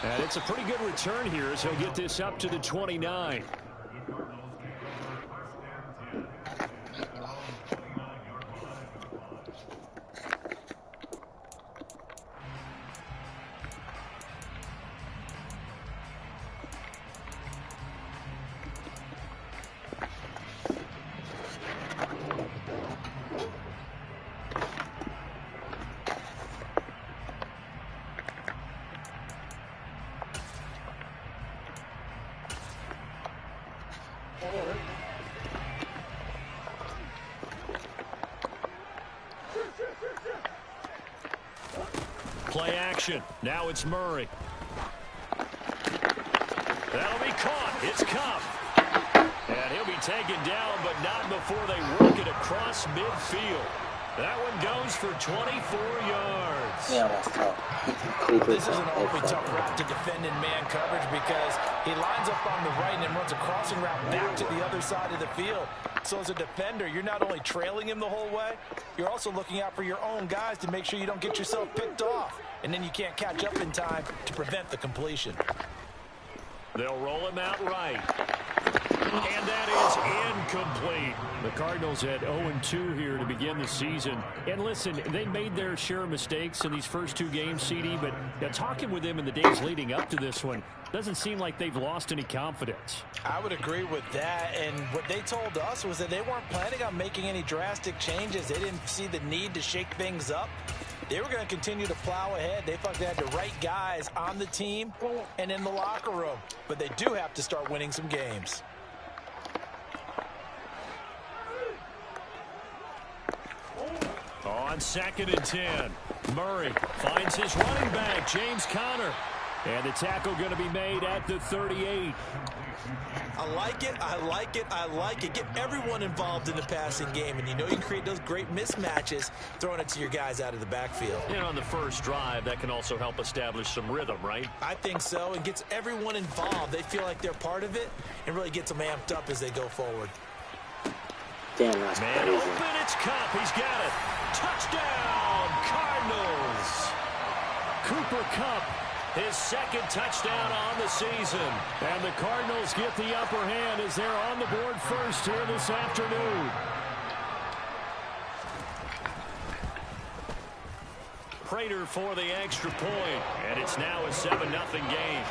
And it's a pretty good return here as he'll get this up to the 29. Play action. Now it's Murray. That'll be caught. It's Cup. And he'll be taken down, but not before they work it across midfield. That one goes for 24 yards. Yeah, that's tough. This is an awfully tough route to defend in man coverage because he lines up on the right and then runs a crossing route back to the other side of the field. So as a defender, you're not only trailing him the whole way, you're also looking out for your own guys to make sure you don't get yourself picked off. And then you can't catch up in time to prevent the completion. They'll roll him out right. And that is incomplete. The Cardinals had 0-2 here to begin the season. And listen, they made their share of mistakes in these first two games, CD, but talking with them in the days leading up to this one, doesn't seem like they've lost any confidence. I would agree with that, and what they told us was that they weren't planning on making any drastic changes. They didn't see the need to shake things up. They were going to continue to plow ahead. They thought they had the right guys on the team and in the locker room, but they do have to start winning some games. On 2nd and 10, Murray finds his running back, James Conner. And the tackle going to be made at the 38. I like it, I like it, I like it. Get everyone involved in the passing game, and you know you can create those great mismatches throwing it to your guys out of the backfield. And on the first drive, that can also help establish some rhythm, right? I think so, and gets everyone involved. They feel like they're part of it and really gets them amped up as they go forward. Damn, that's Man crazy. open, it's Cup. He's got it. Touchdown, Cardinals. Cooper Kupp, his second touchdown on the season. And the Cardinals get the upper hand as they're on the board first here this afternoon. Prater for the extra point, and it's now a 7-0 game.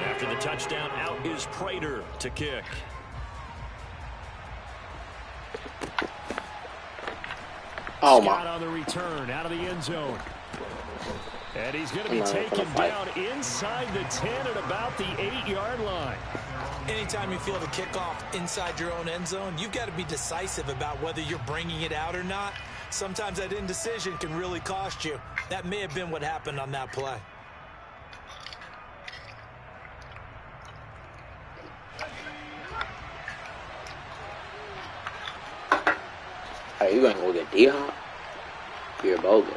After the touchdown, out is Prater to kick. Oh Scott my. on the return, out of the end zone. And he's going to be taken down inside the 10 at about the 8-yard line. Anytime you feel the kickoff inside your own end zone, you've got to be decisive about whether you're bringing it out or not. Sometimes that indecision can really cost you. That may have been what happened on that play. Are you going to go get D-Hop? You're bogus.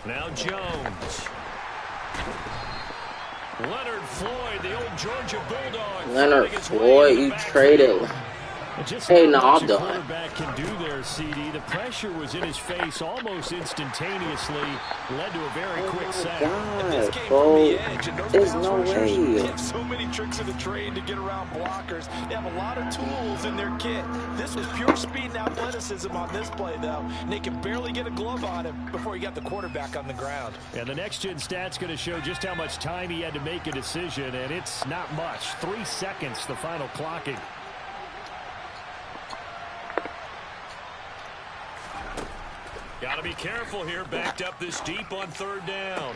Now Jones. Leonard Floyd, the old Georgia Bulldog. Leonard Floyd, you traded. Hey, no, I'm done. Quarterback can do there, CD. The pressure was in his face almost instantaneously, led to a very quick sack. This came bro. from the edge, and those There's pass no rushers, way. they have so many tricks of the trade to get around blockers. They have a lot of tools in their kit. This was pure speed and athleticism on this play, though. And they could barely get a glove on him before he got the quarterback on the ground. And the next-gen stat's going to show just how much time he had to make a decision, and it's not much. 3 seconds, the final clocking. Got to be careful here, backed up this deep on 3rd down.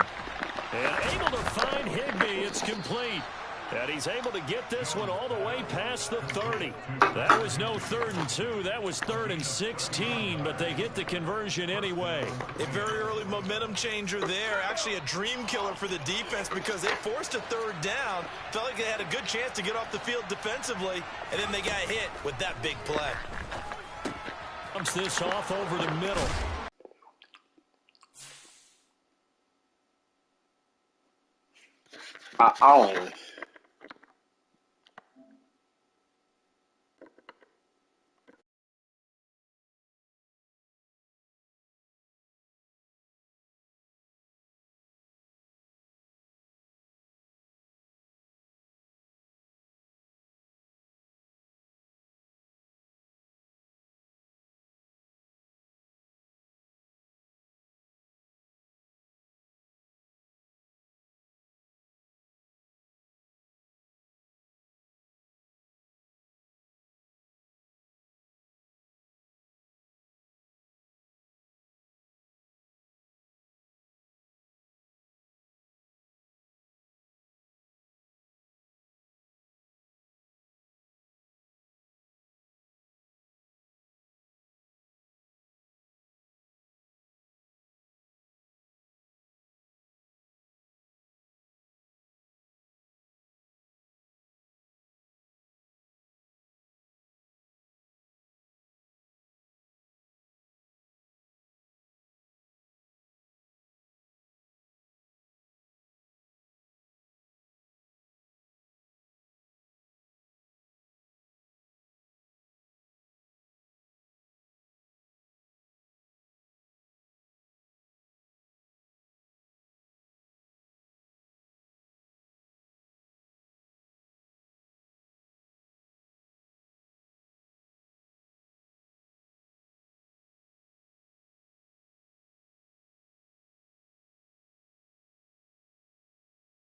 And able to find Higbee, it's complete. And he's able to get this one all the way past the 30. That was no 3rd and 2, that was 3rd and 16, but they get the conversion anyway. A very early momentum changer there. Actually a dream killer for the defense because they forced a 3rd down. Felt like they had a good chance to get off the field defensively, and then they got hit with that big play. Comes this off over the middle. I don't even.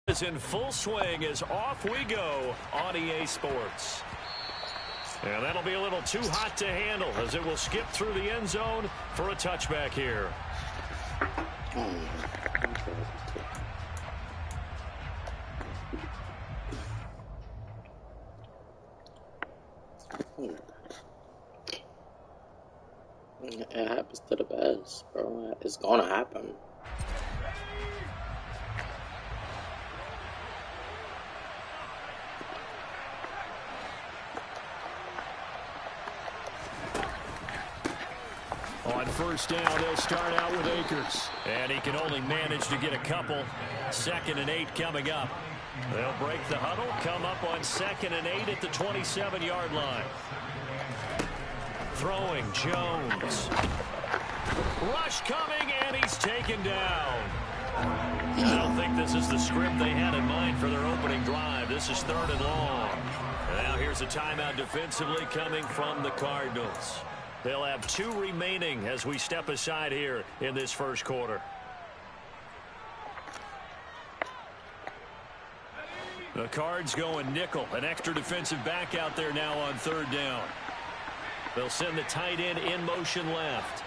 Is in full swing as off we go on EA Sports. And that'll be a little too hot to handle as it will skip through the end zone for a touchback here. It happens to the best, bro. It's gonna happen. On first down, they'll start out with Akers. And he can only manage to get a couple. 2nd and 8 coming up. They'll break the huddle, come up on 2nd and 8 at the 27-yard line. Throwing, Jones. Rush coming, and he's taken down. I don't think this is the script they had in mind for their opening drive. This is 3rd and long. And now here's a timeout defensively coming from the Cardinals. They'll have 2 remaining as we step aside here in this first quarter. The Cards going nickel. An extra defensive back out there now on 3rd down. They'll send the tight end in motion left.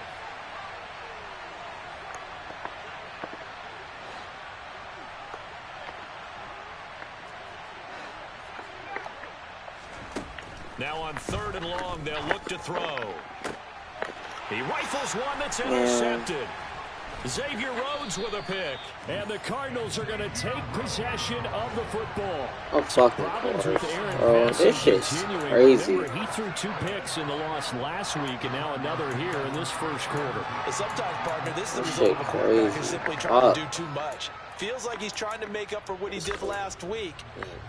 Now on 3rd and long, they'll look to throw. He rifles one that's intercepted. Xavier Rhodes with a pick. And the Cardinals are going to take possession of the football. Oh, fucking Problems with Aaron this shit's continuing. crazy. Remember, he threw 2 picks in the loss last week, and now another here in this first quarter. Sometimes, partner, this is the result of a quarterback who's simply trying to do too much. Feels like he's trying to make up for what he did last week,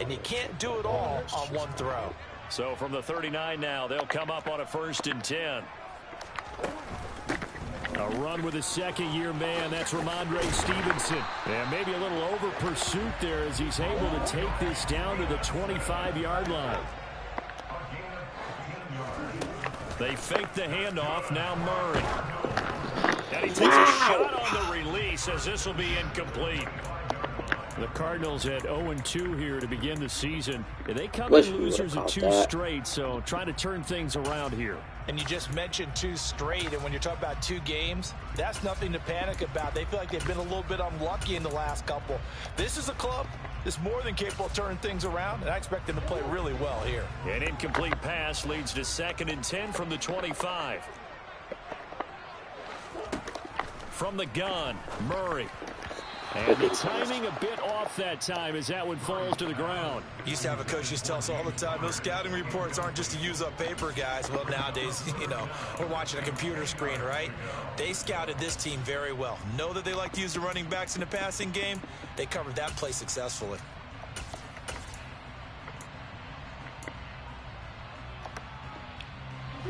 and you can't do it all on one throw. So from the 39 now, they'll come up on a 1st and 10. A run with a 2nd-year man. That's Ramondre Stevenson. And maybe a little over pursuit there as he's able to take this down to the 25-yard line. They fake the handoff. Now Murray. And he takes a shot on the release as this will be incomplete. The Cardinals had 0-2 here to begin the season. They come in losers of 2 straight, so trying to turn things around here. And you just mentioned 2 straight, and when you're talking about 2 games, that's nothing to panic about. They feel like they've been a little bit unlucky in the last couple. This is a club that's more than capable of turning things around, and I expect them to play really well here. An incomplete pass leads to 2nd and 10 from the 25. From the gun, Murray. And the timing a bit off that time as that one falls to the ground. Used to have a coach used to tell us all the time, those scouting reports aren't just to use up paper, guys. Well, nowadays, you know, we're watching a computer screen, right? They scouted this team very well. Know that they like to use the running backs in the passing game. They covered that play successfully.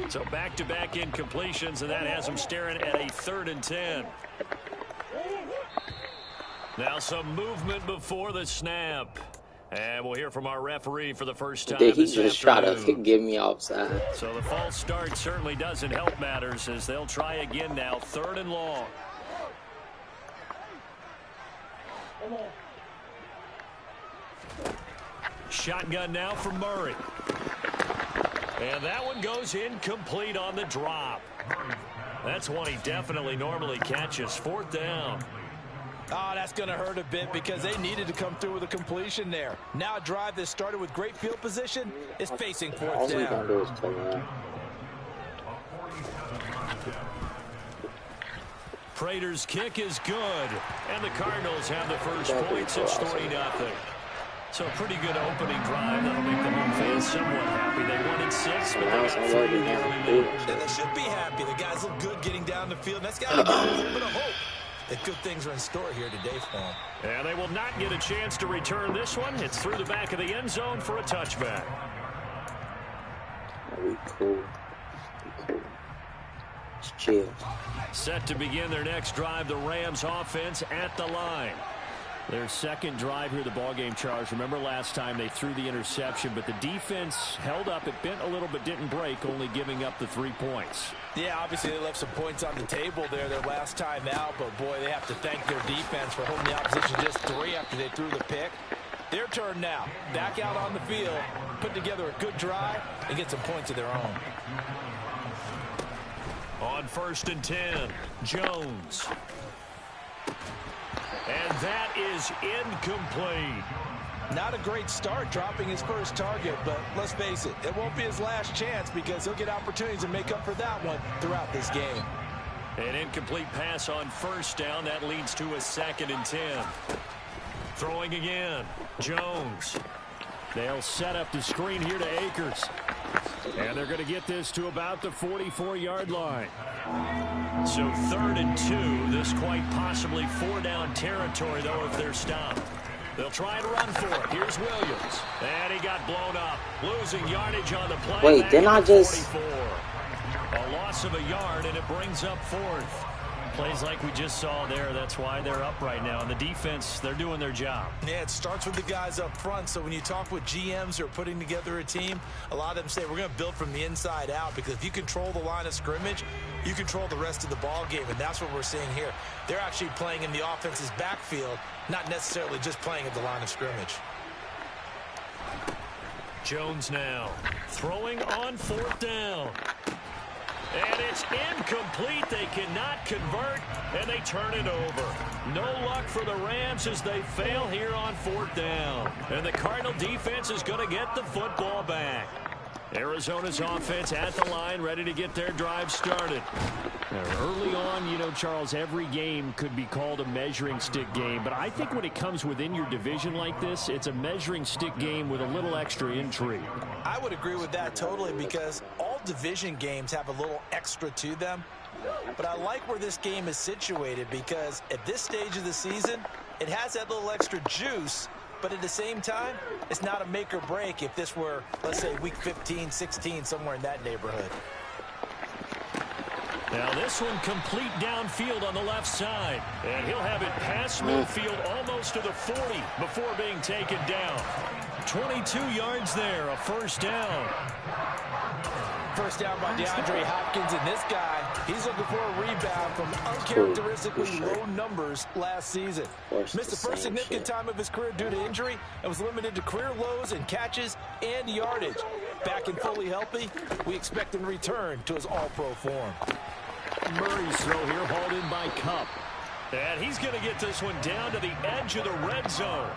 So back-to-back incompletions, and that has them staring at a 3rd and 10. Now some movement before the snap. And we'll hear from our referee for the first time Did he this just try afternoon. to get me offside? So the false start certainly doesn't help matters as they'll try again now, 3rd and long. Shotgun now from Murray. And that one goes incomplete on the drop. That's one he definitely normally catches. 4th down. Oh, that's going to hurt a bit because they needed to come through with a completion there. Now a drive that started with great field position is facing 4th down. Prater's kick is good. And the Cardinals have the first points. It's 3-0. So a pretty good opening drive. That'll make the home fans somewhat happy. They won in 6, but they got 3 in the early lead. And they should be happy. The guys look good getting down the field. That's got to give them a little bit of hope that good things are in store here today for them. And they will not get a chance to return this one. It's through the back of the end zone for a touchback. Cool. It's chill. Set to begin their next drive, the Rams offense at the line. Their second drive here, the ballgame, Charles. Remember last time they threw the interception, but the defense held up. It bent a little but didn't break, only giving up the 3 points. Yeah, obviously they left some points on the table there their last time out, but boy, they have to thank their defense for holding the opposition just 3 after they threw the pick. Their turn now. Back out on the field, put together a good drive, and get some points of their own. On 1st and 10, Jones. And that is incomplete. Not a great start dropping his first target, but let's face it, it won't be his last chance because he'll get opportunities to make up for that one throughout this game. An incomplete pass on 1st down. That leads to a 2nd and 10. Throwing again, Jones. They'll set up the screen here to Akers. And they're going to get this to about the 44-yard line. So 3rd and 2. This quite possibly 4-down territory, though, if they're stopped. They'll try to run for it. Here's Williams. And he got blown up. Losing yardage on the play. Wait, didn't I just... 44. A loss of a yard, and it brings up 4th. Plays like we just saw there. That's why they're up right now. And the defense, they're doing their job. Yeah, it starts with the guys up front. So when you talk with GMs who are putting together a team, a lot of them say we're going to build from the inside out because if you control the line of scrimmage, you control the rest of the ball game. And that's what we're seeing here. They're actually playing in the offense's backfield, not necessarily just playing at the line of scrimmage. Jones now throwing on 4th down. And it's incomplete. They cannot convert, and they turn it over. No luck for the Rams as they fail here on 4th down. And the Cardinal defense is going to get the football back. Arizona's offense at the line, ready to get their drive started. Early on, you know, Charles, every game could be called a measuring stick game. But I think when it comes within your division like this, it's a measuring stick game with a little extra intrigue. I would agree with that totally because all division games have a little extra to them. But I like where this game is situated because at this stage of the season, it has that little extra juice. But at the same time, it's not a make or break if this were, let's say, week 15, 16, somewhere in that neighborhood. Now this one complete downfield on the left side. And he'll have it past midfield almost to the 40 before being taken down. 22 yards there, a 1st down. First down by DeAndre Hopkins, and this guy, he's looking for a rebound from uncharacteristically low numbers last season. Missed the first significant time of his career due to injury and was limited to career lows in catches and yardage. Back and fully healthy, we expect him to return to his all-pro form. Murray's throw here hauled in by Kupp. And he's going to get this one down to the edge of the red zone.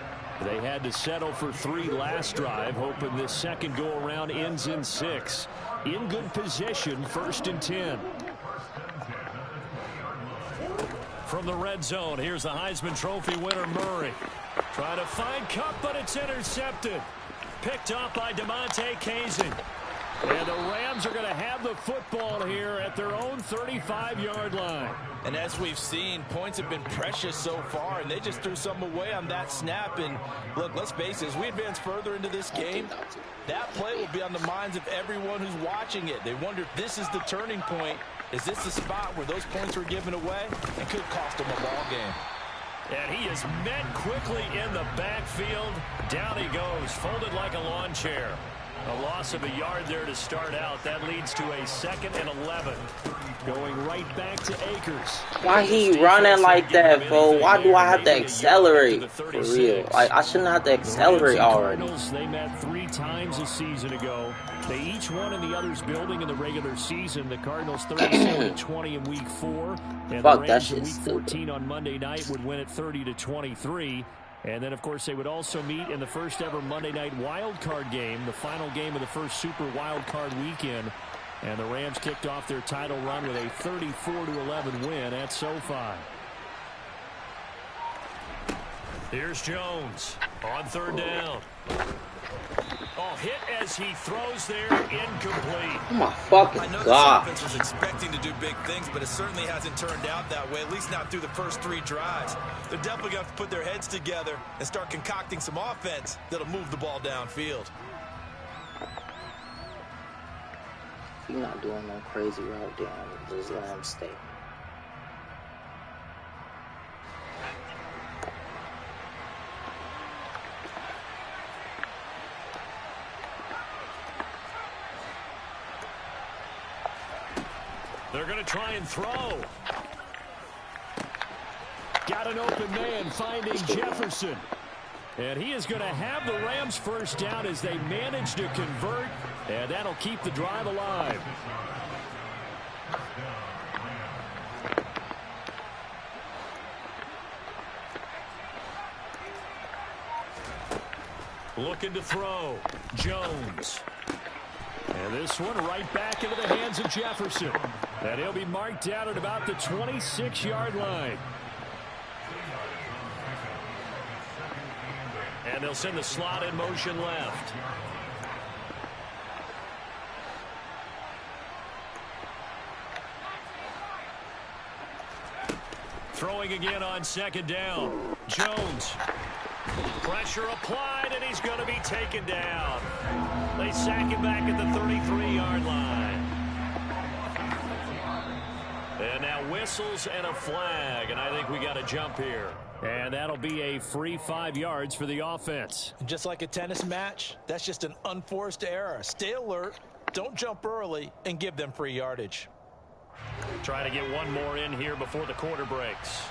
They had to settle for 3 last drive, hoping this second go-around ends in 6. In good position, 1st and 10. From the red zone, here's the Heisman Trophy winner, Murray. Trying to find Kupp, but it's intercepted. Picked up by DeMonte Kazing. And the Rams are going to have the football here at their own 35-yard line. And as we've seen, points have been precious so far, and they just threw some away on that snap. And look, let's face it, as we advance further into this game, that play will be on the minds of everyone who's watching it. They wonder if this is the turning point. Is this the spot where those points were given away? It could cost them a ball game. And he is met quickly in the backfield. Down he goes, folded like a lawn chair. A loss of a yard there to start out. That leads to a 2nd and 11. Going right back to Akers. Why he running like that, bro? Why do I have to accelerate? For real. Like, I shouldn't have to accelerate already. They met 3 times a season ago. They each won in the other's building in the regular season. The Cardinals 37-20 in Week 4. And the Rams in Week 14 on Monday night would win it 30-23. And then, of course, they would also meet in the first ever Monday night wild card game, the final game of the first Super Wild Card weekend. And the Rams kicked off their title run with a 34-11 win at SoFi. Here's Jones on 3rd down. Oh, hit as he throws there, incomplete. Oh my fucking I know God. this offense was expecting to do big things, but it certainly hasn't turned out that way, at least not through the first 3 drives. They're definitely going to have to put their heads together and start concocting some offense that'll move the ball downfield. He's not doing no crazy route down. Just let him stay. They're going to try and throw. Got an open man finding Jefferson. And he is going to have the Rams first down as they manage to convert. And that'll keep the drive alive. Looking to throw. Jones. And this one right back into the hands of Jefferson. And he'll be marked down at about the 26-yard line. And they'll send the slot in motion left. Throwing again on 2nd down. Jones. Pressure applied, and he's going to be taken down. They sack him back at the 33-yard line. And now whistles and a flag, and I think we got a jump here. And that'll be a free 5 yards for the offense. Just like a tennis match, that's just an unforced error. Stay alert, don't jump early, and give them free yardage. Trying to get one more in here before the quarter breaks.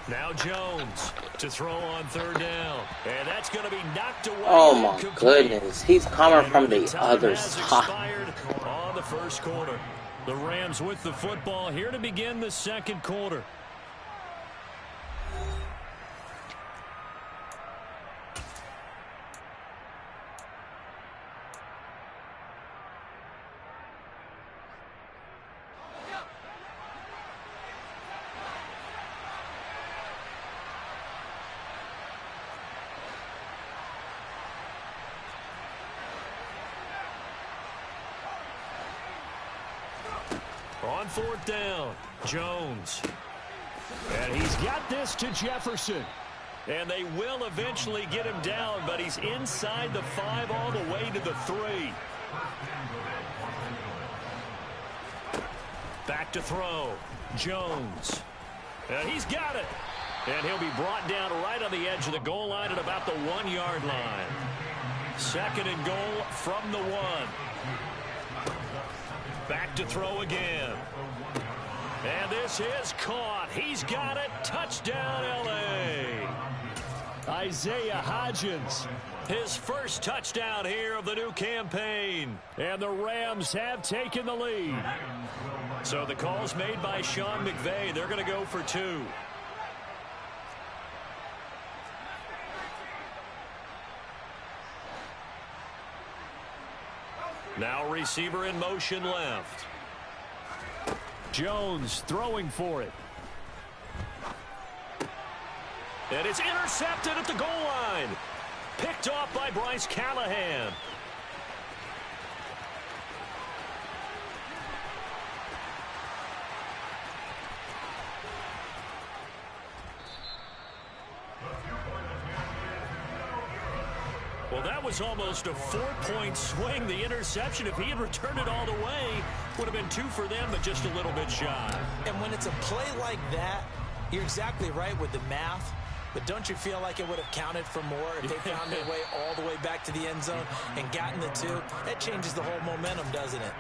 Now Jones to throw on 3rd down. And that's going to be knocked away. Oh my goodness. He's coming from the other side. On the first quarter. The Rams with the football here to begin the 2nd quarter. On 4th down, Jones. And he's got this to Jefferson. And they will eventually get him down, but he's inside the 5 all the way to the 3. Back to throw. Jones. And he's got it. And he'll be brought down right on the edge of the goal line at about the 1-yard line. 2nd and goal from the 1. Back to throw again. And this is caught. He's got it. Touchdown, L.A. Isaiah Hodgins, his first touchdown here of the new campaign. And the Rams have taken the lead. So the call's made by Sean McVay. They're going to go for 2. Now receiver in motion left. Jones throwing for it. And it's intercepted at the goal line. Picked off by Bryce Callahan. Well, that was almost a 4-point swing. The interception, if he had returned it all the way, would have been 2 for them, but just a little bit shy. And when it's a play like that, you're exactly right with the math. But don't you feel like it would have counted for more if they found their way all the way back to the end zone and gotten the 2? That changes the whole momentum, doesn't it?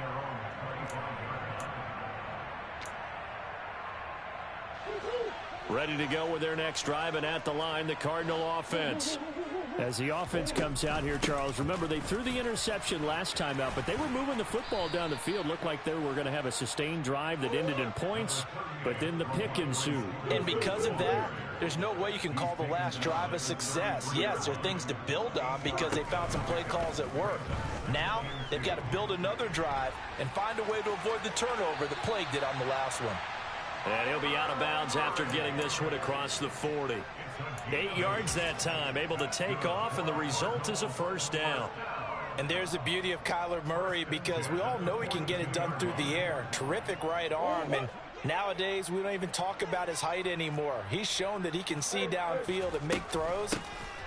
Ready to go with their next drive, and at the line, the Cardinal offense. As the offense comes out here, Charles, remember they threw the interception last time out, but they were moving the football down the field. Looked like they were going to have a sustained drive that ended in points, but then the pick ensued. And because of that, there's no way you can call the last drive a success. Yes, there are things to build on because they found some play calls that work. Now, they've got to build another drive and find a way to avoid the turnover the play did on the last one. And he'll be out of bounds after getting this one across the 40. 8 yards that time, able to take off, and the result is a first down. And there's the beauty of Kyler Murray, because we all know he can get it done through the air. Terrific right arm, and nowadays we don't even talk about his height anymore. He's shown that he can see downfield and make throws,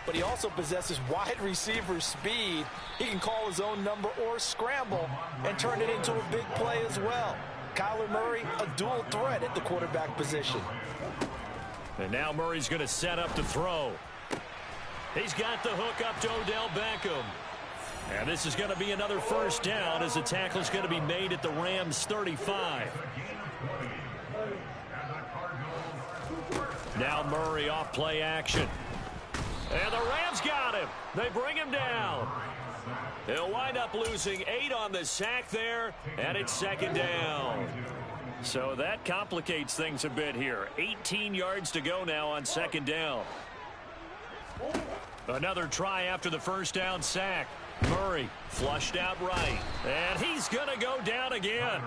but he also possesses wide receiver speed. He can call his own number or scramble and turn it into a big play as well. Kyler Murray, a dual threat at the quarterback position. And now Murray's going to set up to throw. He's got the hook up to Odell Beckham. And this is going to be another first down as the tackle is going to be made at the Rams 35. Now Murray off play action. And the Rams got him. They bring him down. He'll wind up losing 8 on the sack there, and it's second down. So that complicates things a bit here. 18 yards to go now on second down. Another try after the first down sack. Murray flushed out right, and he's going to go down again.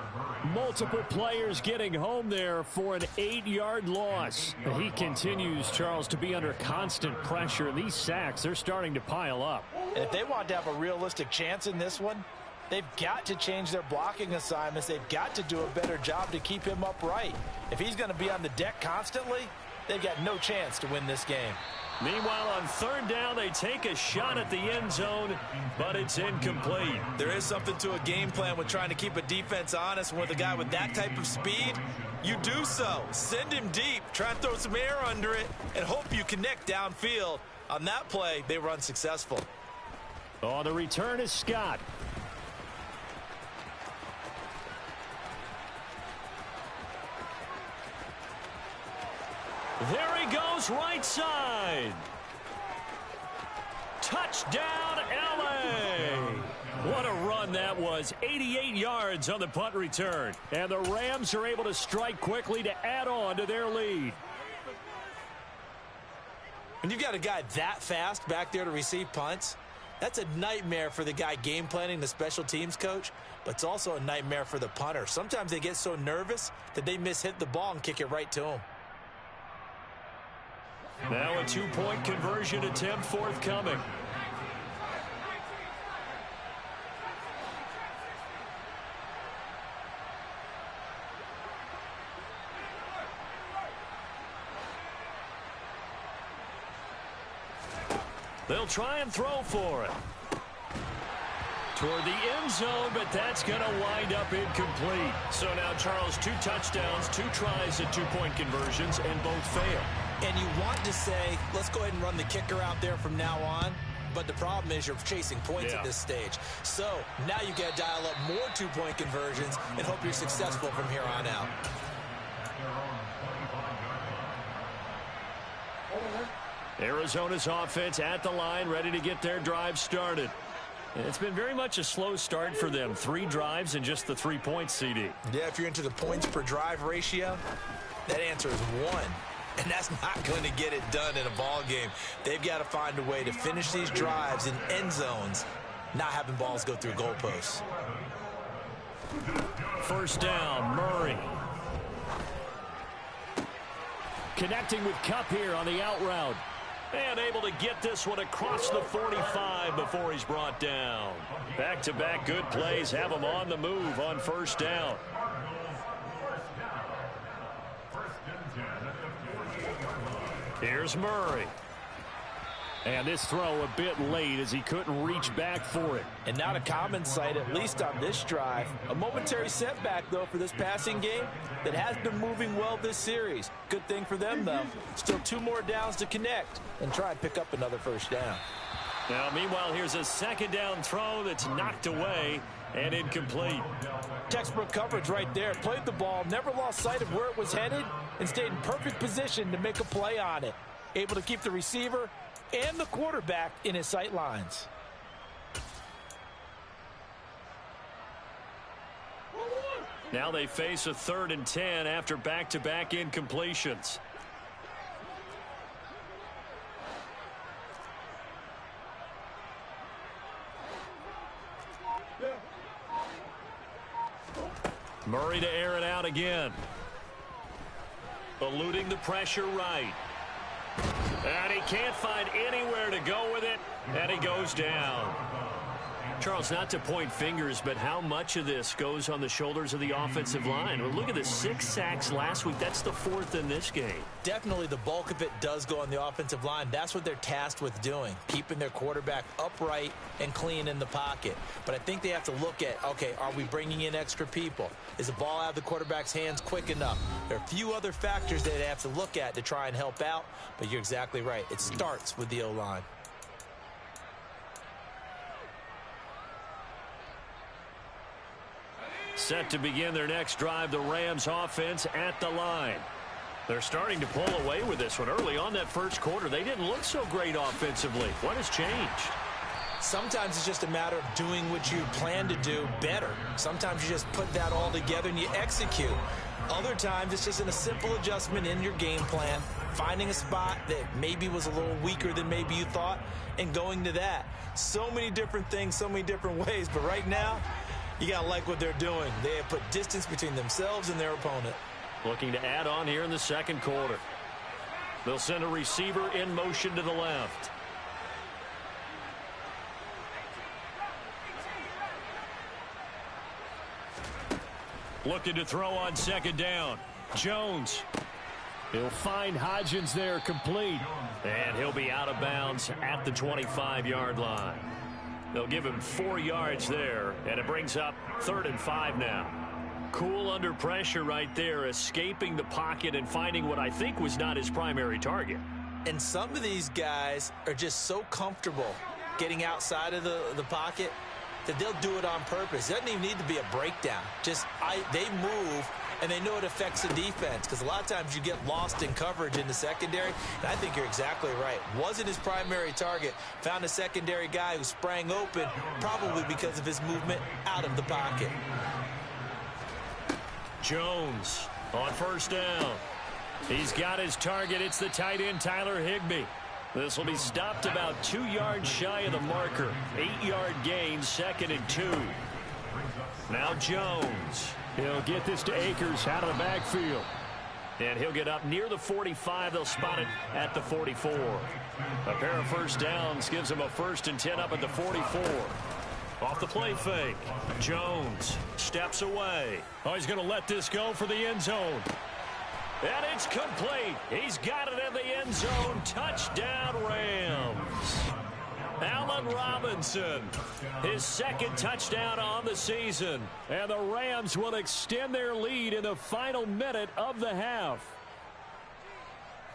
Multiple players getting home there for an 8-yard loss. He continues, Charles, to be under constant pressure. These sacks, they're starting to pile up. And if they want to have a realistic chance in this one, they've got to change their blocking assignments. They've got to do a better job to keep him upright. If he's going to be on the deck constantly, they've got no chance to win this game. Meanwhile, on third down, they take a shot at the end zone, but it's incomplete. There is something to a game plan with trying to keep a defense honest. With a guy with that type of speed, you do so. Send him deep, try and throw some air under it, and hope you connect downfield. On that play, they were unsuccessful. Oh, the return is Scott. There he goes, right side. Touchdown, LA. What a run that was. 88 yards on the punt return. And the Rams are able to strike quickly to add on to their lead. When you've got a guy that fast back there to receive punts, that's a nightmare for the guy game planning, the special teams coach, but it's also a nightmare for the punter. Sometimes they get so nervous that they hit the ball and kick it right to him. Now a 2-point conversion attempt forthcoming. They'll try and throw for it. Toward the end zone, but that's going to wind up incomplete. So now, Charles, 2 touchdowns, 2 tries at 2-point conversions, and both fail. And you want to say, let's go ahead and run the kicker out there from now on. But the problem is you're chasing points at this stage. So now you got to dial up more 2-point conversions and hope you're successful from here on out. Arizona's offense at the line, ready to get their drive started. It's been very much a slow start for them. 3 drives and just the 3 points, CD. Yeah, if you're into the points per drive ratio, that answer is 1. And that's not going to get it done in a ball game. They've got to find a way to finish these drives in end zones, not having balls go through goalposts. First down, Murray. Connecting with Kupp here on the out route. And able to get this one across the 45 before he's brought down. Back-to-back good plays have him on the move on first down. Here's Murray. And this throw a bit late as he couldn't reach back for it. And not a common sight, at least on this drive. A momentary setback, though, for this passing game that has been moving well this series. Good thing for them, though. Still 2 more downs to connect and try and pick up another first down. Now, meanwhile, here's a second down throw that's knocked away and incomplete. Textbook coverage right there. Played the ball, never lost sight of where it was headed, and stayed in perfect position to make a play on it. Able to keep the receiver and the quarterback in his sight lines. Now they face a 3rd and 10 after back-to-back incompletions. Murray to air it out again. Eluding the pressure right. And he can't find anywhere to go with it, and he goes down. Charles, not to point fingers, but how much of this goes on the shoulders of the offensive line? Well, look at the 6 sacks last week. That's the 4th in this game. Definitely the bulk of it does go on the offensive line. That's what they're tasked with doing, keeping their quarterback upright and clean in the pocket. But I think they have to look at, okay, are we bringing in extra people? Is the ball out of the quarterback's hands quick enough? There are a few other factors that they have to look at to try and help out, but you're exactly right. It starts with the O-line. Set to begin their next drive, the Rams offense at the line. They're starting to pull away with this one. Early on that first quarter, they didn't look so great offensively. What has changed? Sometimes it's just a matter of doing what you plan to do better. Sometimes you just put that all together and you execute. Other times it's just a simple adjustment in your game plan, finding a spot that maybe was a little weaker than maybe you thought, and going to that. So many different things, so many different ways, but right now, you got to like what they're doing. They have put distance between themselves and their opponent. Looking to add on here in the second quarter. They'll send a receiver in motion to the left. Looking to throw on second down. Jones. He'll find Hodgins there complete. And he'll be out of bounds at the 25-yard line. They'll give him 4 yards there, and it brings up 3rd and 5 now. Cool under pressure right there, escaping the pocket and finding what I think was not his primary target. And some of these guys are just so comfortable getting outside of the pocket that they'll do it on purpose. It doesn't even need to be a breakdown. They move, and they know it affects the defense, because a lot of times you get lost in coverage in the secondary, and I think you're exactly right. Wasn't his primary target. Found a secondary guy who sprang open, probably because of his movement out of the pocket. Jones on first down. He's got his target. It's the tight end, Tyler Higbee. This will be stopped about 2 yards shy of the marker. 8-yard gain, 2nd and 2. Now Jones. He'll get this to Akers out of the backfield. And he'll get up near the 45. They'll spot it at the 44. A pair of first downs gives him a 1st and 10 up at the 44. Off the play fake. Jones steps away. Oh, he's going to let this go for the end zone. And it's complete. He's got it in the end zone. Touchdown, Rams. Allen Robinson, his 2nd touchdown on the season. And the Rams will extend their lead in the final minute of the half.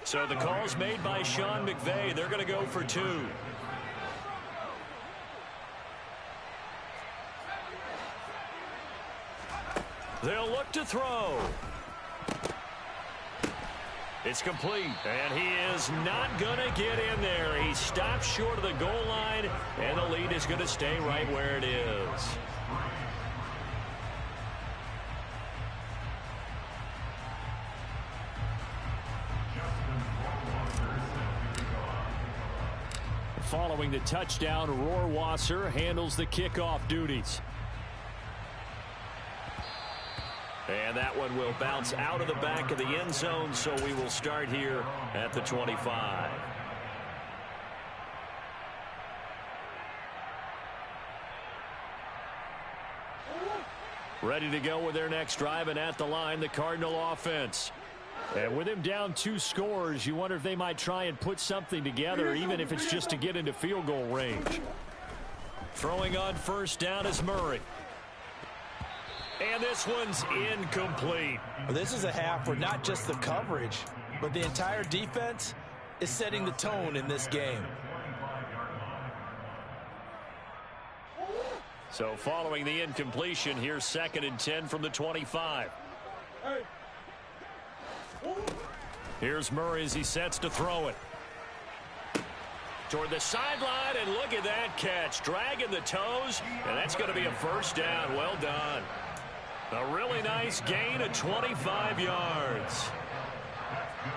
So the call's made by Sean McVay. They're going to go for 2. They'll look to throw. It's complete, and he is not going to get in there. He stops short of the goal line, and the lead is going to stay right where it is. Following the touchdown, Rohrwasser handles the kickoff duties. And that one will bounce out of the back of the end zone, so we will start here at the 25. Ready to go with their next drive, and at the line, the Cardinal offense. And with him down 2 scores, you wonder if they might try and put something together, even if it's just to get into field goal range. Throwing on first down is Murray. And this one's incomplete. This is a half where not just the coverage, but the entire defense is setting the tone in this game. So following the incompletion, here's 2nd and 10 from the 25. Here's Murray as he sets to throw it. Toward the sideline, and look at that catch. Dragging the toes, and that's going to be a first down. Well done. A really nice gain of 25 yards.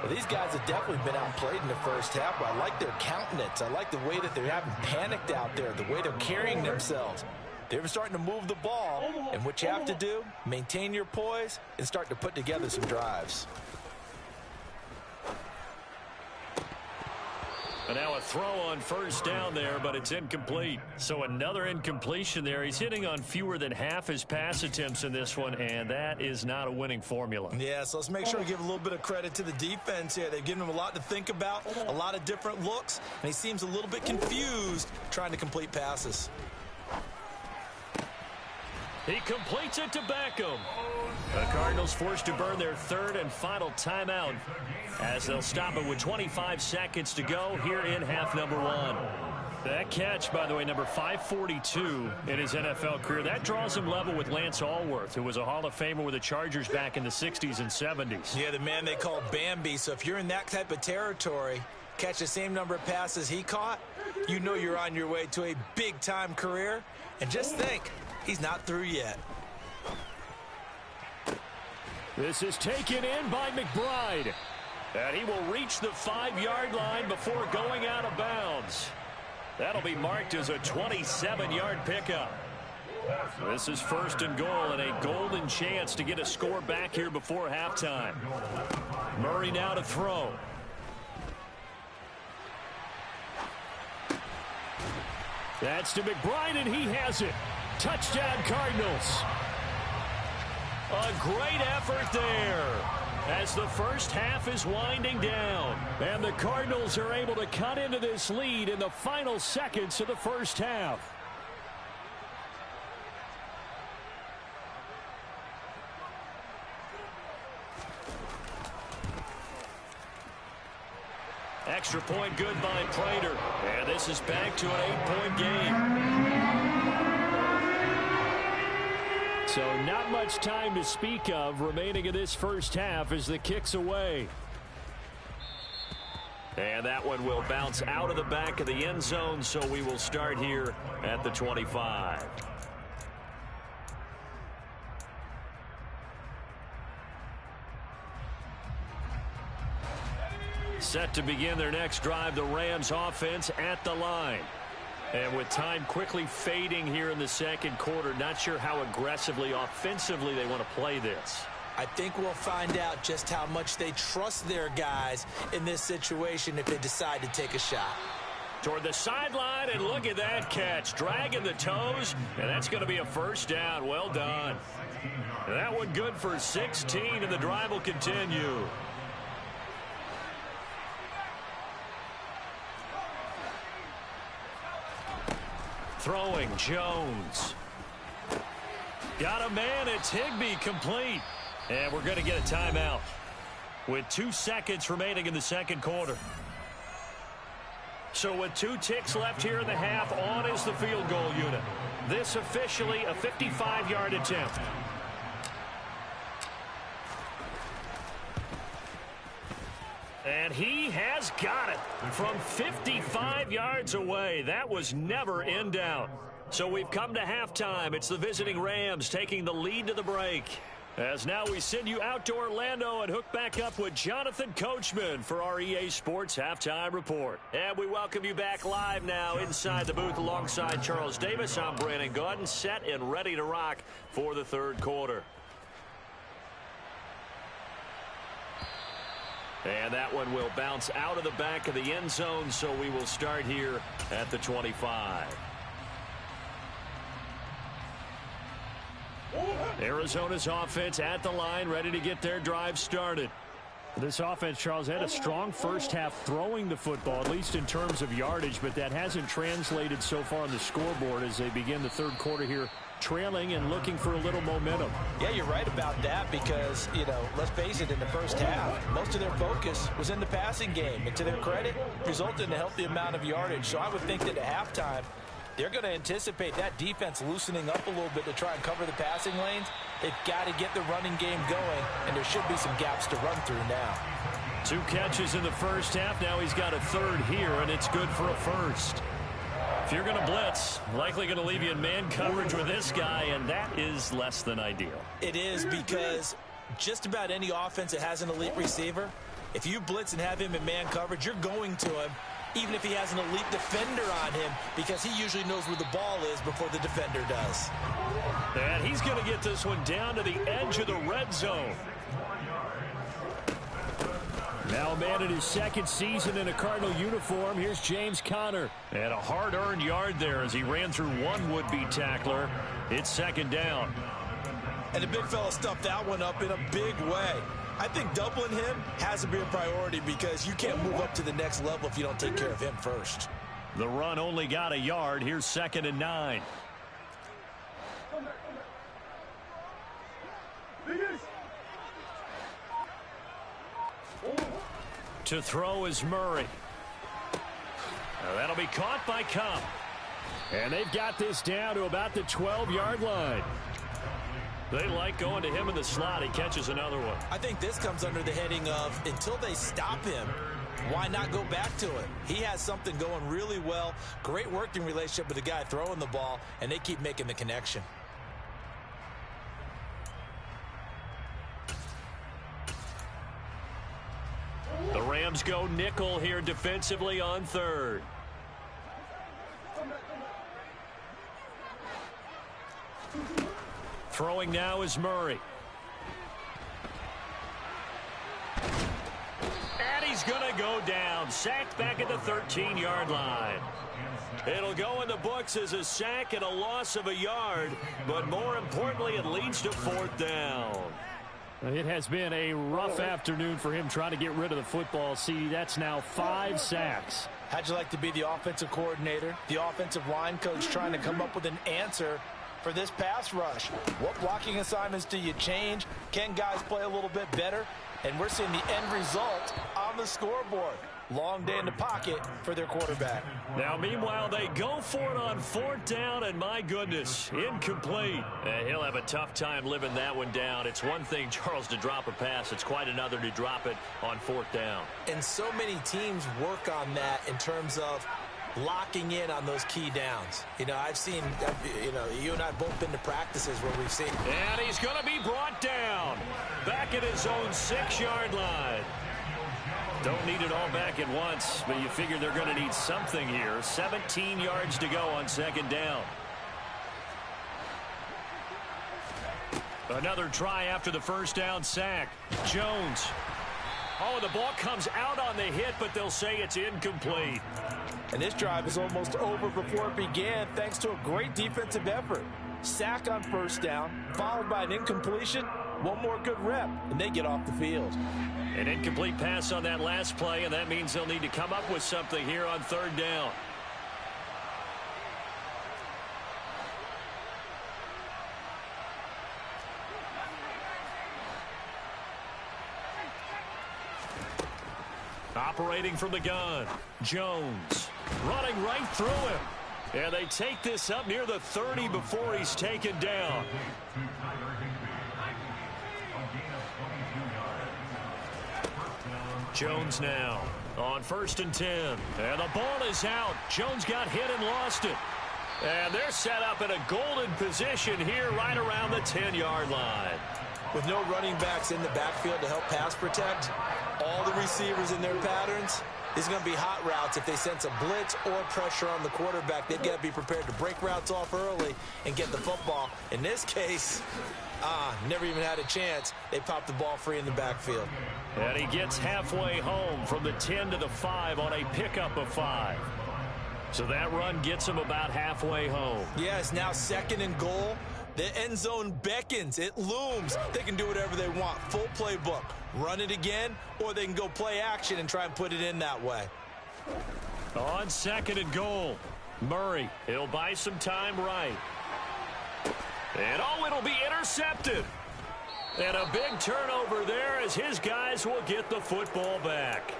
Well, these guys have definitely been outplayed in the first half, but I like their countenance. I like the way that they're having panicked out there, the way they're carrying themselves. They're starting to move the ball, and what you have to do, maintain your poise and start to put together some drives. And now a throw on first down there, but it's incomplete. So another incompletion there. He's hitting on fewer than half his pass attempts in this one, and that is not a winning formula. Yeah, so let's make sure we give a little bit of credit to the defense here. They've given him a lot to think about, a lot of different looks, and he seems a little bit confused trying to complete passes. He completes it to Beckham. The Cardinals forced to burn their 3rd and final timeout as they'll stop it with 25 seconds to go here in half number 1. That catch, by the way, number 542 in his NFL career, that draws him level with Lance Allworth, who was a Hall of Famer with the Chargers back in the 60s and 70s. Yeah, the man they call Bambi. So if you're in that type of territory, catch the same number of passes he caught, you know you're on your way to a big-time career. And just think, he's not through yet. This is taken in by McBride. And he will reach the 5-yard line before going out of bounds. That'll be marked as a 27-yard pickup. This is 1st and goal, and a golden chance to get a score back here before halftime. Murray now to throw. That's to McBride, and he has it. Touchdown, Cardinals. A great effort there as the first half is winding down. And the Cardinals are able to cut into this lead in the final seconds of the first half. Extra point good by Prater. And this is back to an 8-point game. So not much time to speak of remaining in this first half as the kick's away. And that one will bounce out of the back of the end zone, so we will start here at the 25. Set to begin their next drive, the Rams offense at the line. And with time quickly fading here in the second quarter, not sure how aggressively, offensively they want to play this. I think we'll find out just how much they trust their guys in this situation if they decide to take a shot. Toward the sideline, and look at that catch. Dragging the toes, and that's going to be a first down. Well done. And that one good for 16, and the drive will continue. Throwing, Jones. Got a man, it's Higbee, complete. And we're going to get a timeout with 2 seconds remaining in the second quarter. So with 2 ticks left here in the half, on is the field goal unit. This officially a 55-yard attempt. And he has got it from 55 yards away. That was never in doubt. So we've come to halftime. It's the visiting Rams taking the lead to the break. As now we send you out to Orlando and hook back up with Jonathan Coachman for our EA Sports Halftime Report. And we welcome you back live now inside the booth alongside Charles Davis. I'm Brandon Gordon, set and ready to rock for the third quarter. And that one will bounce out of the back of the end zone, so we will start here at the 25. Arizona's offense at the line, ready to get their drive started. This offense, Charles, had a strong first half throwing the football, at least in terms of yardage, but that hasn't translated so far on the scoreboard as they begin the third quarter here, trailing and looking for a little momentum. Yeah, you're right about that because, let's face it, in the first half, most of their focus was in the passing game. And to their credit, resulted in a healthy amount of yardage. So I would think that at halftime, they're going to anticipate that defense loosening up a little bit to try and cover the passing lanes. They've got to get the running game going, and there should be some gaps to run through now. 2 catches in the first half. Now he's got a third here, and it's good for a first. If you're going to blitz, likely going to leave you in man coverage with this guy, and that is less than ideal. It is because just about any offense that has an elite receiver, if you blitz and have him in man coverage, you're going to him, even if he has an elite defender on him, because he usually knows where the ball is before the defender does. And he's going to get this one down to the edge of the red zone. Now a man in his second season in a Cardinal uniform. Here's James Conner. And a hard-earned yard there as he ran through one would-be tackler. It's second down. And the big fella stuffed that one up in a big way. I think doubling him has to be a priority because you can't move up to the next level if you don't take care of him first. The run only got a yard. Here's 2nd and 9. To throw is Murray. Now that'll be caught by Cup. And they've got this down to about the 12-yard line. They like going to him in the slot. He catches another one. I think this comes under the heading of until they stop him, why not go back to it? He has something going really well. Great working relationship with the guy throwing the ball, and they keep making the connection. The Rams go nickel here defensively on third. Throwing now is Murray. And he's going to go down. Sacked back at the 13-yard line. It'll go in the books as a sack and a loss of a yard, but more importantly, it leads to 4th down. It has been a rough afternoon for him trying to get rid of the football. See, that's now 5 sacks. How'd you like to be the offensive coordinator, the offensive line coach trying to come up with an answer for this pass rush? What blocking assignments do you change? Can guys play a little bit better? And we're seeing the end result on the scoreboard. Long day in the pocket for their quarterback. Now, meanwhile, they go for it on 4th down, and my goodness, incomplete. He'll have a tough time living that one down. It's one thing, Charles, to drop a pass. It's quite another to drop it on 4th down. And so many teams work on that in terms of locking in on those key downs. I've seen, you and I have both been to practices where we've seen. And he's going to be brought down back at his own 6-yard line. Don't need it all back at once, but you figure they're going to need something here. 17 yards to go on 2nd down. Another try after the first down sack. Jones. Oh, the ball comes out on the hit, but they'll say it's incomplete. And this drive is almost over before it began thanks to a great defensive effort. Sack on 1st down, followed by an incompletion. One more good rep, and they get off the field. An incomplete pass on that last play, and that means they'll need to come up with something here on 3rd down. Operating from the gun, Jones running right through him. And they take this up near the 30 before he's taken down. Jones now on 1st and 10. And the ball is out. Jones got hit and lost it. And they're set up in a golden position here right around the 10-yard line. With no running backs in the backfield to help pass protect, all the receivers in their patterns, these are going to be hot routes. If they sense a blitz or pressure on the quarterback, they've got to be prepared to break routes off early and get the football. In this case, never even had a chance. They popped the ball free in the backfield. And he gets halfway home from the 10 to the 5 on a pickup of 5. So that run gets him about halfway home. Yeah, it's now 2nd and goal. The end zone beckons. It looms. They can do whatever they want. Full playbook. Run it again, or they can go play action and try and put it in that way. On 2nd and goal, Murray. He'll buy some time right. And, it'll be intercepted. And a big turnover there as his guys will get the football back.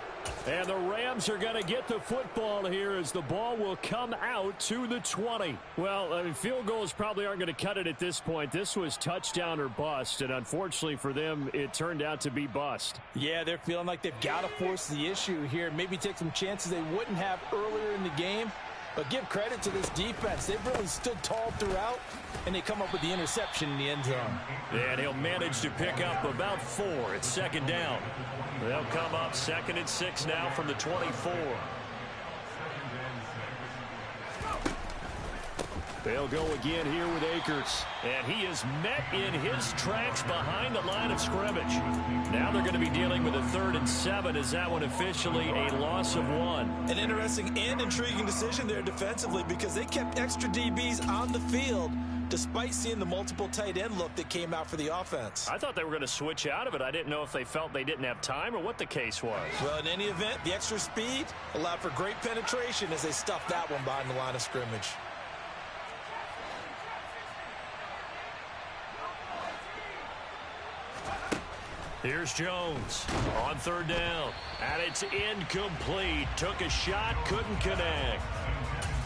And the Rams are going to get the football here as the ball will come out to the 20. Well, I mean, field goals probably aren't going to cut it at this point. This was touchdown or bust, and unfortunately for them, it turned out to be bust. Yeah, they're feeling like they've got to force the issue here. Maybe take some chances they wouldn't have earlier in the game. But give credit to this defense. They've really stood tall throughout, and they come up with the interception in the end zone. And he'll manage to pick up about 4. It's 2nd down. They'll come up 2nd and 6 now from the 24. They'll go again here with Akers. And he is met in his tracks behind the line of scrimmage. Now they're going to be dealing with a 3rd and 7 as that one officially a loss of 1. An interesting and intriguing decision there defensively because they kept extra DBs on the field despite seeing the multiple tight end look that came out for the offense. I thought they were going to switch out of it. I didn't know if they felt they didn't have time or what the case was. Well, in any event, the extra speed allowed for great penetration as they stuffed that one behind the line of scrimmage. Here's Jones on 3rd down. And it's incomplete. Took a shot, couldn't connect.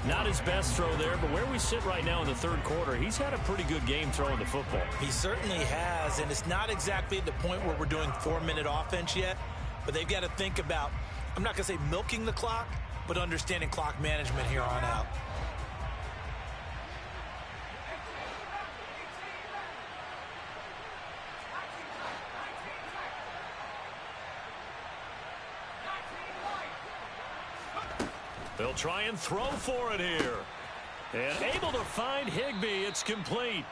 Not his best throw there, but where we sit right now in the 3rd quarter, he's had a pretty good game throwing the football. He certainly has, and it's not exactly at the point where we're doing 4-minute offense yet, but they've got to think about, I'm not going to say milking the clock, but understanding clock management here on out. They'll try and throw for it here. And able to find Higbee. It's complete.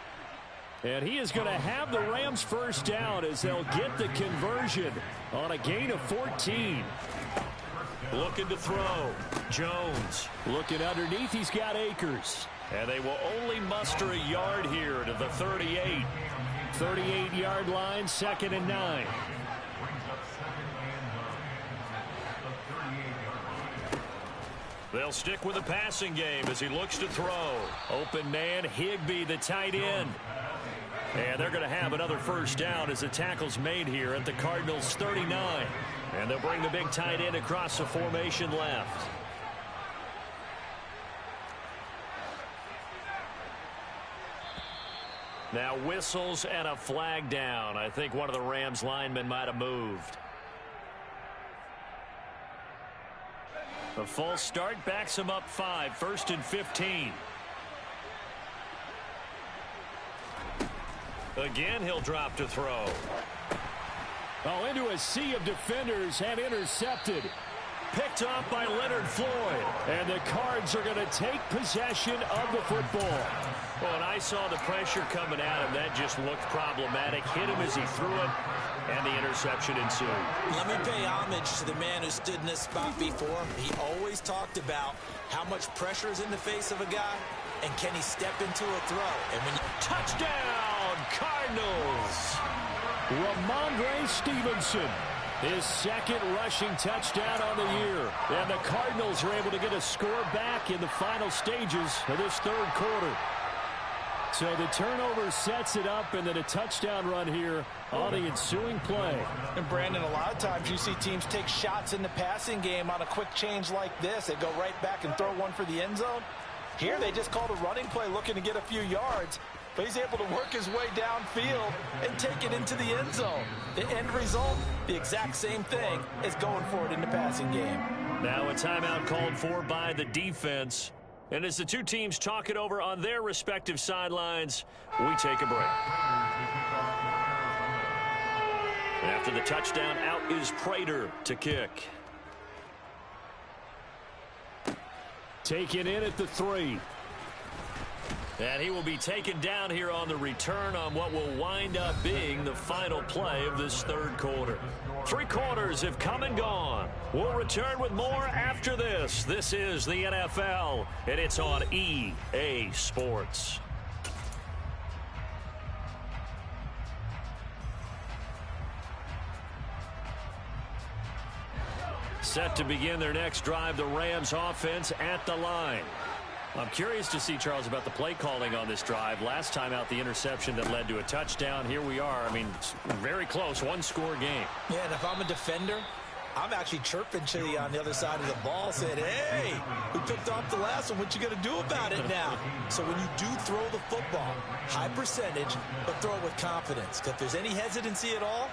And he is going to have the Rams first down as they'll get the conversion on a gain of 14. Looking to throw. Jones looking underneath. He's got Akers. And they will only muster a yard here to the 38. 38-yard line, 2nd and 9. They'll stick with the passing game as he looks to throw. Open man, Higbee, the tight end. And they're going to have another first down as the tackle's made here at the Cardinals' 39. And they'll bring the big tight end across the formation left. Now whistles and a flag down. I think one of the Rams linemen might have moved. The false start backs him up 5. 1st and 15. Again, he'll drop to throw. Oh, into a sea of defenders and intercepted. Picked off by Leonard Floyd. And the Cards are going to take possession of the football. Well, and I saw the pressure coming at him. That just looked problematic. Hit him as he threw it. And the interception ensued. Let me pay homage to the man who stood in this spot before. He always talked about how much pressure is in the face of a guy, and can he step into a throw. And when you... Touchdown, Cardinals! Ramondre Stevenson, his 2nd rushing touchdown on the year. And the Cardinals are able to get a score back in the final stages of this 3rd quarter. So the turnover sets it up, and then a touchdown run here on the ensuing play. And Brandon, a lot of times you see teams take shots in the passing game on a quick change like this. They go right back and throw one for the end zone. Here they just called a running play looking to get a few yards, but he's able to work his way downfield and take it into the end zone. The end result, the exact same thing as going for it in the passing game. Now a timeout called for by the defense. And as the two teams talk it over on their respective sidelines, we take a break. After the touchdown, out is Prater to kick. Taken in at the 3. And he will be taken down here on the return on what will wind up being the final play of this 3rd quarter. 3 quarters have come and gone. We'll return with more after this. This is the NFL, and it's on EA Sports. Set to begin their next drive, the Rams offense at the line. I'm curious to see, Charles, about the play calling on this drive. Last time out, the interception that led to a touchdown. Here we are. I mean, it's very close, one-score game. Yeah, and if I'm a defender, I'm actually chirping Chili on the other side of the ball, saying, hey, we picked off the last one. What you going to do about it now? So when you do throw the football, high percentage, but throw it with confidence. Because if there's any hesitancy at all,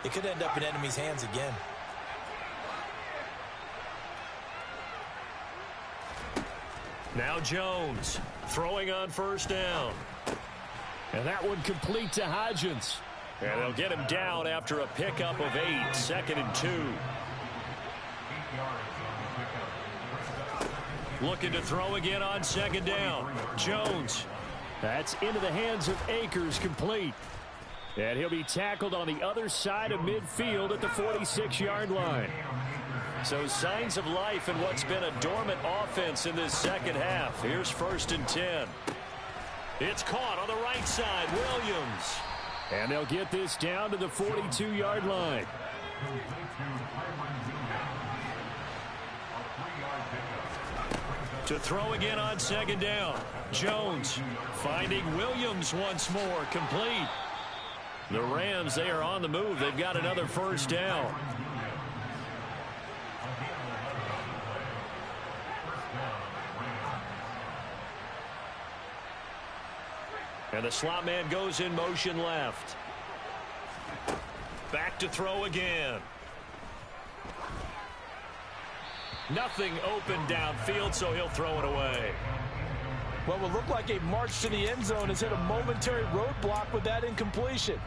it could end up in enemy's hands again. Now Jones throwing on first down. And that one complete to Hodgins. And they'll get him down after a pickup of 8, 2nd and 2. Looking to throw again on 2nd down. Jones. That's into the hands of Akers, complete. And he'll be tackled on the other side of midfield at the 46-yard line. So signs of life in what's been a dormant offense in this second half. Here's 1st and 10. It's caught on the right side. Williams. And they'll get this down to the 42-yard line. To throw again on 2nd down. Jones finding Williams once more, complete. The Rams, they are on the move. They've got another first down. And the slot man goes in motion left. Back to throw again. Nothing open downfield, so he'll throw it away. What will look like a march to the end zone has hit a momentary roadblock with that incompletion.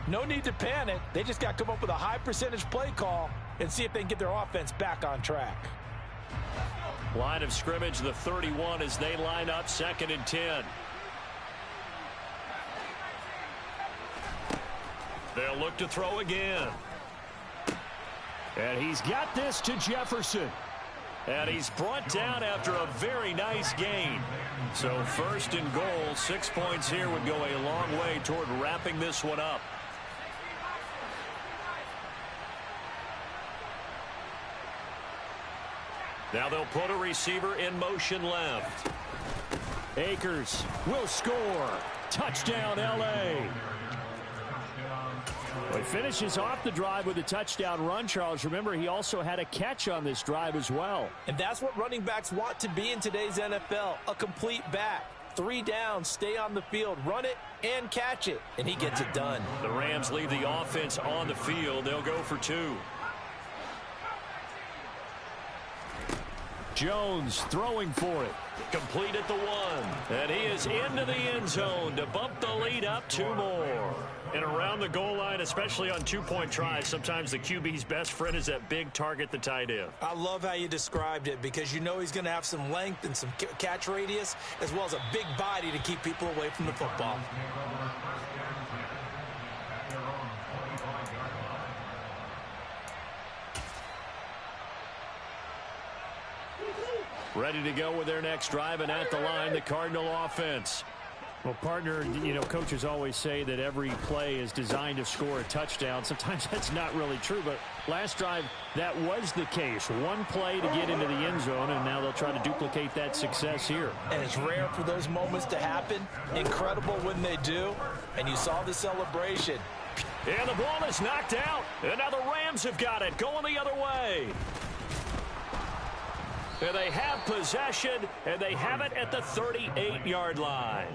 No need to panic. They just got to come up with a high percentage play call and see if they can get their offense back on track. Line of scrimmage, the 31 as they line up, 2nd and 10. They'll look to throw again. And he's got this to Jefferson. And he's brought down after a very nice gain. So 1st and goal, 6 points here would go a long way toward wrapping this one up. Now they'll put a receiver in motion left. Akers will score. Touchdown, L.A. Well, he finishes off the drive with a touchdown run, Charles. Remember, he also had a catch on this drive as well. And that's what running backs want to be in today's NFL, a complete back. 3 downs, stay on the field, run it, and catch it. And he gets it done. The Rams leave the offense on the field. They'll go for 2. Jones throwing for it. Complete at the 1. And he is into the end zone to bump the lead up 2 more. And around the goal line, especially on 2-point tries, sometimes the QB's best friend is that big target, the tight end. I love how you described it because you know he's going to have some length and some catch radius as well as a big body to keep people away from the football. Ready to go with their next drive, and at the line, the Cardinal offense. Well, partner, you know, coaches always say that every play is designed to score a touchdown. Sometimes that's not really true, but last drive, that was the case. One play to get into the end zone, and now they'll try to duplicate that success here. And it's rare for those moments to happen. Incredible when they do, and you saw the celebration. And the ball is knocked out, and now the Rams have got it, going the other way. And they have possession, and they have it at the 38-yard line.